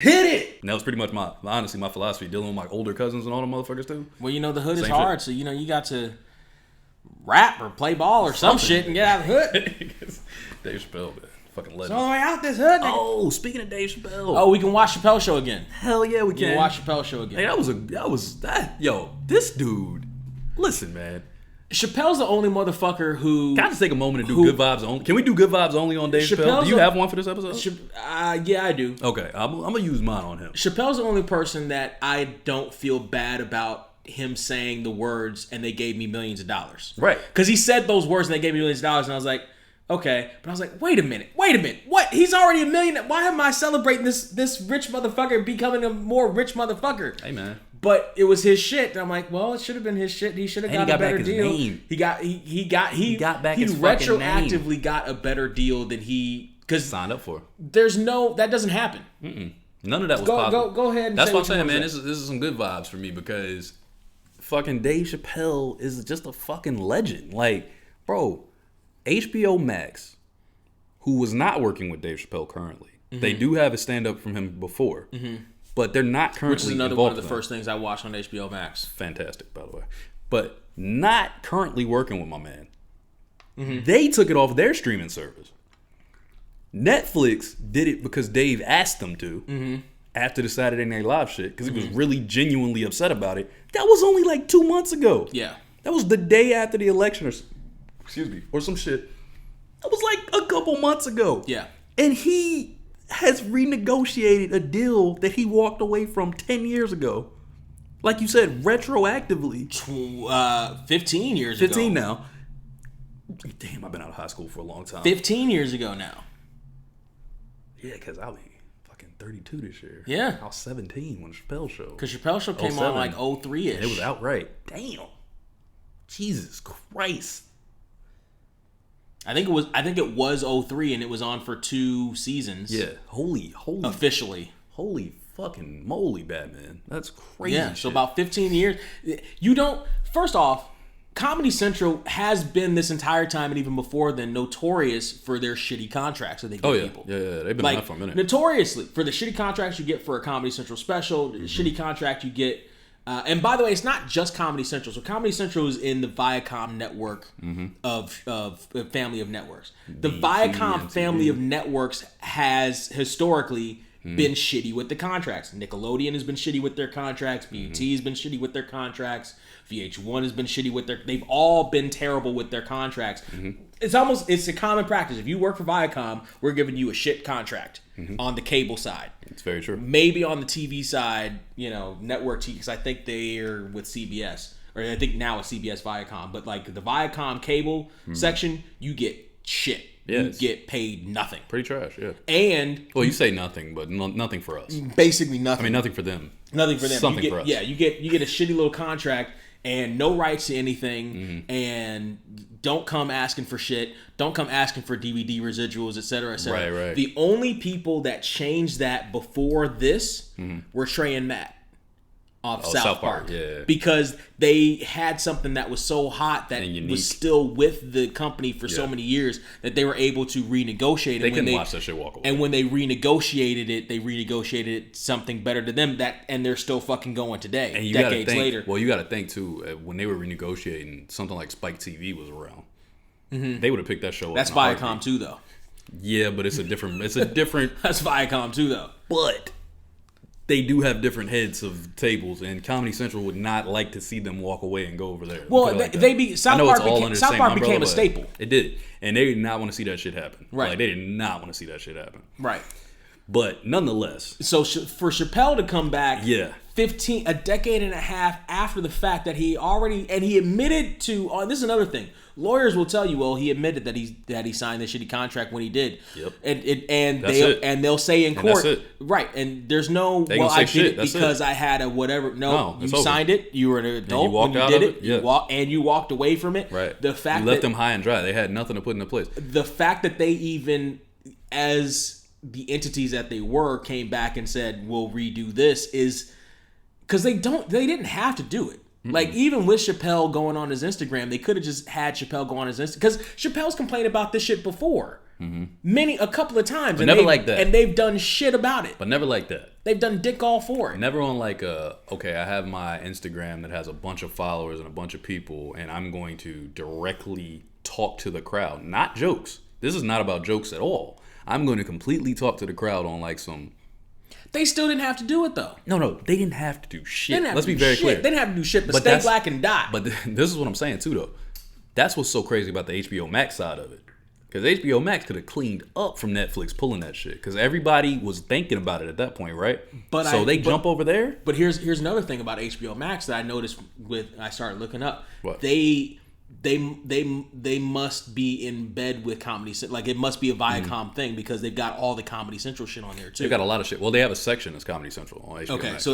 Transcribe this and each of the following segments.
Hit it! And that was pretty much honestly my philosophy, dealing with my older cousins and all the motherfuckers too. Well, the hood is hard, so you got to rap or play ball or some shit and get out of the hood. Dave Chappelle, man. Fucking legend. It's all the way out this hood, nigga. Oh, speaking of Dave Chappelle. Oh, we can watch Chappelle Show again. Hell yeah, we can. We can watch Chappelle Show again. Hey, yo, this dude. Listen, man. Chappelle's the only motherfucker who... Can I just take a moment to do good vibes only? Can we do good vibes only on Dave Chappelle? Do you have one for this episode? Yeah, I do. Okay, I'm going to use mine on him. Chappelle's the only person that I don't feel bad about him saying the words and they gave me millions of dollars. Right. Because he said those words and they gave me millions of dollars and I was like, okay. But I was like, wait a minute. What? He's already a millionaire. Why am I celebrating this rich motherfucker becoming a more rich motherfucker? Hey, man. But it was his shit. And I'm like, well, it should have been his shit. He should have got a better deal. Name. He got back his retroactively name. Got a better deal than he signed up for. That doesn't happen. None of that was possible. Go ahead. And that's what I'm saying, man. This is some good vibes for me because fucking Dave Chappelle is just a fucking legend. Like, bro, HBO Max, who was not working with Dave Chappelle currently, they do have a stand up from him before. But they're not currently Which is another one of the first things I watched on HBO Max. Fantastic, by the way. But not currently working with my man. They took it off their streaming service. Netflix did it because Dave asked them to after the Saturday Night Live shit because he was really genuinely upset about it. That was only like 2 months ago. Yeah. That was the day after the election or some shit. That was like a couple months ago. Yeah. And he has renegotiated a deal that he walked away from 10 years ago. Like you said, retroactively. 15 years ago. 15 now. Damn, I've been out of high school for a long time. 15 years ago now. Yeah, because I'll be fucking 32 this year. Yeah. I was 17 when Chappelle Show. Because Chappelle Show came on like 03-ish. And it was outright. Damn. Jesus Christ. I think it was 03 and it was on for 2 seasons. Yeah. Holy. Officially. Holy fucking moly, Batman. That's crazy. Yeah, so about 15 years. First off, Comedy Central has been this entire time and even before then notorious for their shitty contracts that they give people. Yeah. They've been on for a minute. Notoriously. For the shitty contracts you get for a Comedy Central special, the shitty contract you get. And by the way, it's not just Comedy Central. So Comedy Central is in the Viacom network of family of networks. The Viacom family of networks has historically been shitty with the contracts. Nickelodeon has been shitty with their contracts. BET has been shitty with their contracts. VH1 has been shitty with they've all been terrible with their contracts. It's a common practice. If you work for Viacom, we're giving you a shit contract on the cable side. It's very true. Maybe on the TV side, network TV, because I think they're with CBS, or I think now it's CBS Viacom. But like the Viacom cable section, you get shit. Yes. You get paid nothing. Pretty trash, yeah. And you say nothing, but nothing for us. Basically nothing. I mean, nothing for them. Nothing for them. Something for us. Yeah, you get a shitty little contract and no rights to anything, and don't come asking for shit. Don't come asking for DVD residuals, et cetera, et cetera. Right. The only people that changed that before this were Trey and Matt off South Park. Yeah. Because they had something that was so hot that was still with the company for so many years that they were able to renegotiate it. They couldn't watch that shit walk away. And when they renegotiated it something better to them, and they're still fucking going today, and decades later. Well, you got to think too, when they were renegotiating, something like Spike TV was around. They would have picked that show up. That's Viacom too, though. Yeah, but it's a different. That's Viacom too, though. But they do have different heads of tables, and Comedy Central would not like to see them walk away and go over there. Well, South Park became a staple. It did, and they did not want to see that shit happen. Right, like, they did not want to see that shit happen. Right. But nonetheless, so for Chappelle to come back, a decade and a half after the fact that he admitted to. This is another thing. Lawyers will tell you, well, he admitted that he signed the shitty contract when he did. Yep. And they'll say in court, right? And there's no, I did it because I had a whatever. No, you signed it. You were an adult when you did it. You walked away from it. Right. The fact you left them high and dry. They had nothing to put into place. The fact that they even, as the entities that they were, came back and said, we'll redo this, is because they didn't have to do it. Like, even with Chappelle going on his Instagram, they could have just had Chappelle go on his Instagram. Because Chappelle's complained about this shit before. Mm-hmm. A couple of times. But never like that. And they've done shit about it. But never like that. They've done dick all for it. Never on like okay, I have my Instagram that has a bunch of followers and a bunch of people, and I'm going to directly talk to the crowd. Not jokes. This is not about jokes at all. I'm going to completely talk to the crowd on like some... They still didn't have to do it, though. No, they didn't have to do shit. Let's be very clear. They didn't have to do shit, but stay black and die. But this is what I'm saying, too, though. That's what's so crazy about the HBO Max side of it. Because HBO Max could have cleaned up from Netflix pulling that shit. Because everybody was thinking about it at that point, right? They jump over there? But here's another thing about HBO Max that I noticed I started looking up. What? They must be in bed with Comedy Central. Like, it must be a Viacom thing because they've got all the Comedy Central shit on there too. They've got a lot of shit. Well, they have a section that's Comedy Central on HBO Max.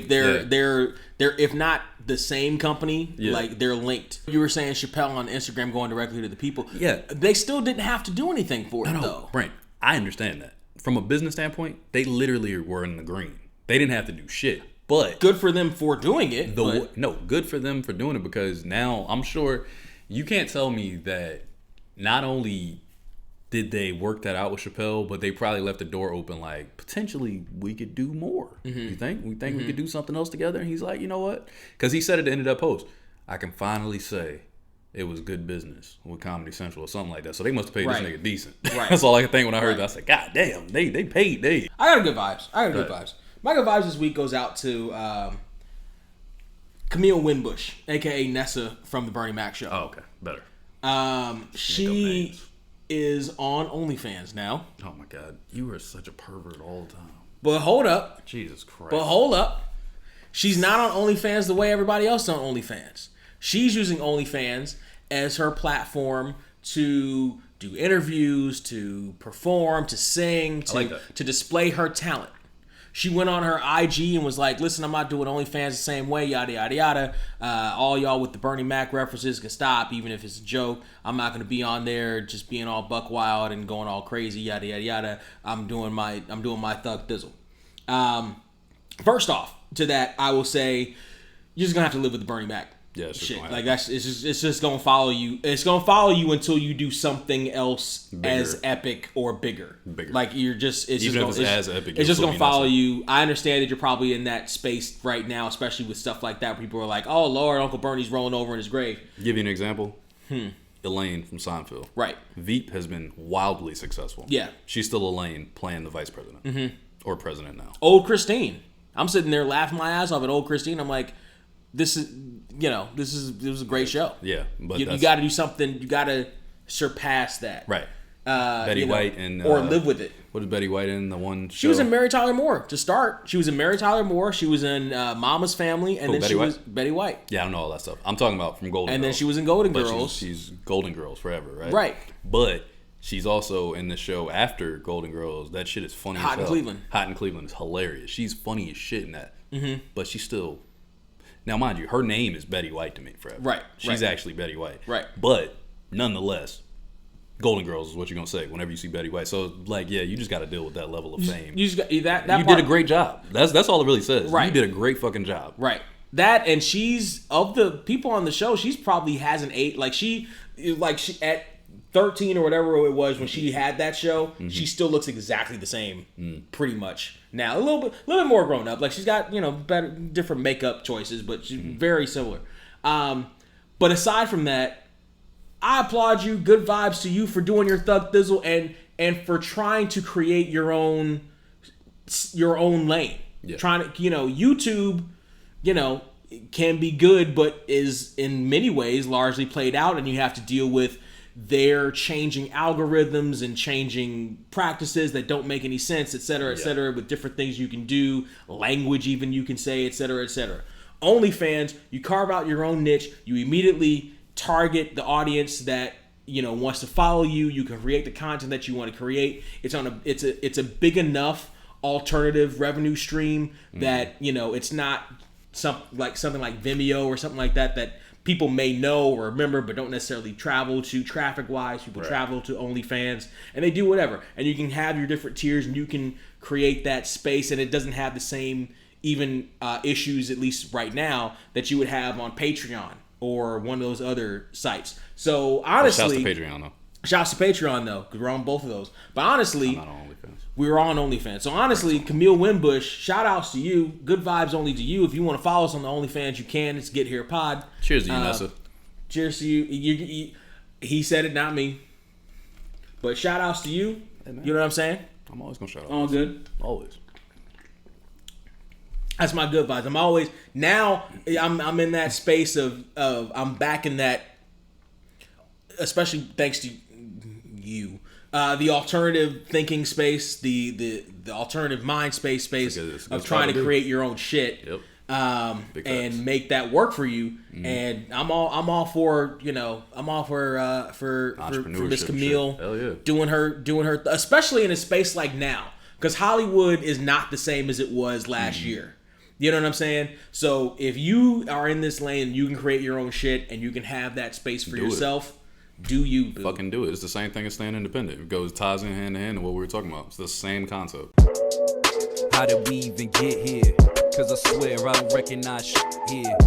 They're if not the same company, like they're linked. You were saying Chappelle on Instagram going directly to the people. Yeah, they still didn't have to do anything for it though. Brent, I understand that. From a business standpoint, they literally were in the green. They didn't have to do shit. But good for them for doing it. Good for them for doing it, because now I'm sure you can't tell me that not only did they work that out with Chappelle, but they probably left the door open like potentially we could do more. Mm-hmm. You think? We could do something else together? And he's like, you know what? Because he said at the end of that post, I can finally say it was good business with Comedy Central or something like that. So they must have paid this nigga decent. Right. That's all I could think when I heard that. I said, God damn, they paid Dave. I got good vibes. My good vibes this week goes out to Camille Winbush, a.k.a. Nessa from the Bernie Mac Show. Oh, okay. Better. She is on OnlyFans now. Oh, my God. You are such a pervert all the time. But hold up. Jesus Christ. But hold up. She's not on OnlyFans the way everybody else is on OnlyFans. She's using OnlyFans as her platform to do interviews, to perform, to sing, to display her talent. She went on her IG and was like, listen, I'm not doing OnlyFans the same way, yada, yada, yada. All y'all with the Bernie Mac references can stop, even if it's a joke. I'm not going to be on there just being all buck wild and going all crazy, yada, yada, yada. I'm doing my thug thizzle. First off, to that, I will say, you're just going to have to live with the Bernie Mac. Yeah, shit. Like it's just gonna follow you. It's gonna follow you until you do something else as epic or bigger. Like it's just gonna follow you. I understand that you're probably in that space right now, especially with stuff like that. Where people are like, "Oh Lord, Uncle Bernie's rolling over in his grave." Give you an example. Elaine from Seinfeld. Right. Veep has been wildly successful. Yeah. She's still Elaine playing the vice president or president now. Old Christine. I'm sitting there laughing my ass off at old Christine. I'm like, this was a great show. Yeah, but you got to do something. You got to surpass that. Right. Betty White and or live with it. What is Betty White in the one show? She was in Mary Tyler Moore to start. She was in Mary Tyler Moore. She was in Mama's Family, and then she was Betty White. Yeah, I don't know all that stuff. I'm talking about from Golden Girls. And then she was in Golden Girls. She's Golden Girls forever, right? Right. But she's also in the show after Golden Girls. That shit is funny as hell. Hot in Cleveland is hilarious. She's funny as shit in that. Mm-hmm. But she's still... Now, mind you, her name is Betty White to me forever. Right. She's actually Betty White. Right. But nonetheless, Golden Girls is what you're going to say whenever you see Betty White. So, like, yeah, you just got to deal with that level of fame. You did a great job. That's all it really says. Right. You did a great fucking job. Right. That, and she's, of the people on the show, she's probably has an 8. Like, she at 13 or whatever it was when she had that show, she still looks exactly the same, pretty much. Now, a little bit more grown up. Like, she's got, better, different makeup choices, but she's very similar. But aside from that, I applaud you. Good vibes to you for doing your thug thizzle and for trying to create your own lane. Yeah. Trying to, YouTube, can be good, but is in many ways largely played out, and you have to deal with their changing algorithms and changing practices that don't make any sense, et cetera, with different things you can do, language even you can say, et cetera, et cetera. OnlyFans, you carve out your own niche, you immediately target the audience that wants to follow you. You can create the content that you want to create. It's a big enough alternative revenue stream that it's not something like Vimeo or something like that people may know or remember, but don't necessarily travel to traffic-wise. People travel to OnlyFans, and they do whatever. And you can have your different tiers, and you can create that space, and it doesn't have the same even issues, at least right now, that you would have on Patreon or one of those other sites. So honestly, shouts to Patreon though. Shouts to Patreon though, because we're on both of those. But honestly, I'm not on OnlyFans. we were on OnlyFans. So honestly, Camille Winbush, shout outs to you. Good vibes only to you. If you want to follow us on the OnlyFans, you can. It's Get Here Pod. Cheers to you, Nessa. Cheers to you. He said it, not me. But shout outs to you. Hey, you know what I'm saying? I'm always gonna shout out. All good. Always. That's my good vibes. I'm always now. I'm in that space of I'm back in that, especially thanks to you. The alternative thinking space, the alternative mind space of trying to create your own shit, and make that work for you. Mm-hmm. And I'm all for for Miss Camille doing her, especially in a space like now, because Hollywood is not the same as it was last year. You know what I'm saying? So if you are in this lane, you can create your own shit and you can have that space for yourself. Do you, boo? Fucking do it. It's the same thing as staying independent. It ties in hand to hand to what we were talking about. It's the same concept. How did we even get here? Cause I swear I don't recognize shit here.